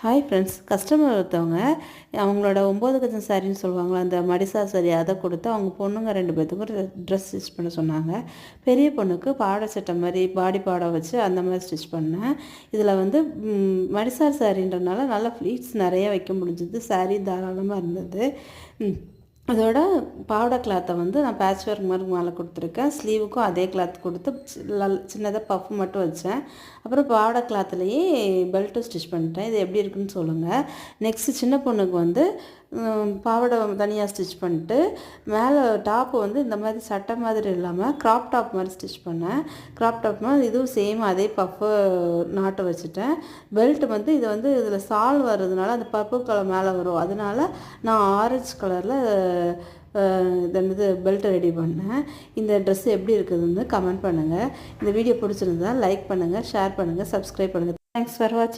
Hi friends, customer ஒருத்தவங்க அவங்களோட 9 கஜம் சாரின்னு சொல்லுவாங்களா, அந்த மடிசா சாரி அதை கொடுத்து அவங்க பொண்ணுங்க 2 பேர்த்துக்கும் ஒரு ட்ரெஸ் ஸ்டிச் பண்ண சொன்னாங்க. பெரிய பொண்ணுக்கு பாவாடை சட்டை மாதிரி பாடி பாவாடை வச்சு அந்த மாதிரி ஸ்டிச் பண்ணேன். இதில் வந்து மடிசார் சாரின்றனால நல்லா ஃப்ளீட்ஸ் நிறைய வைக்க முடிஞ்சுது. சாரீ தாராளமாக இருந்தது. அதோட பாவாடை கிளாத்தை வந்து நான் பேட்ச் ஒர்க் மாதிரி மேலே கொடுத்துருக்கேன். ஸ்லீவுக்கும் அதே கிளாத் கொடுத்து சின்னதாக பஃப் மட்டும் வச்சேன். அப்புறம் பாவாடை கிளாத்துலேயே பெல்ட்டும் ஸ்டிச் பண்ணிட்டேன். இது எப்படி இருக்குன்னு சொல்லுங்கள். நெக்ஸ்ட்டு சின்ன பொண்ணுக்கு வந்து பாவாடை தனியாக ஸ்டிச் பண்ணிட்டு மேலே டாப்பு வந்து இந்த மாதிரி சட்டை மாதிரி இல்லாமல் க்ராப் டாப் மாதிரி ஸ்டிச் பண்ணேன். க்ராப் டாப் மாதிரி இதுவும் சேம் அதே பஃப்பு நாட்டு வச்சுட்டேன். பெல்ட் வந்து இது வந்து இதில் சால் வர்றதுனால அந்த பர்பிள் கலர் மேலே வரும். அதனால நான் ஆரஞ்சு கலரில் இது பெல்ட் ரெடி பண்ணேன். இந்த ட்ரெஸ் எப்படி இருக்குதுன்னு கமெண்ட் பண்ணுங்கள். இந்த வீடியோ பிடிச்சிருந்தா லைக் பண்ணுங்கள், ஷேர் பண்ணுங்கள், சப்ஸ்கிரைப் பண்ணுங்கள். தேங்க்ஸ் ஃபார் வாட்சிங்.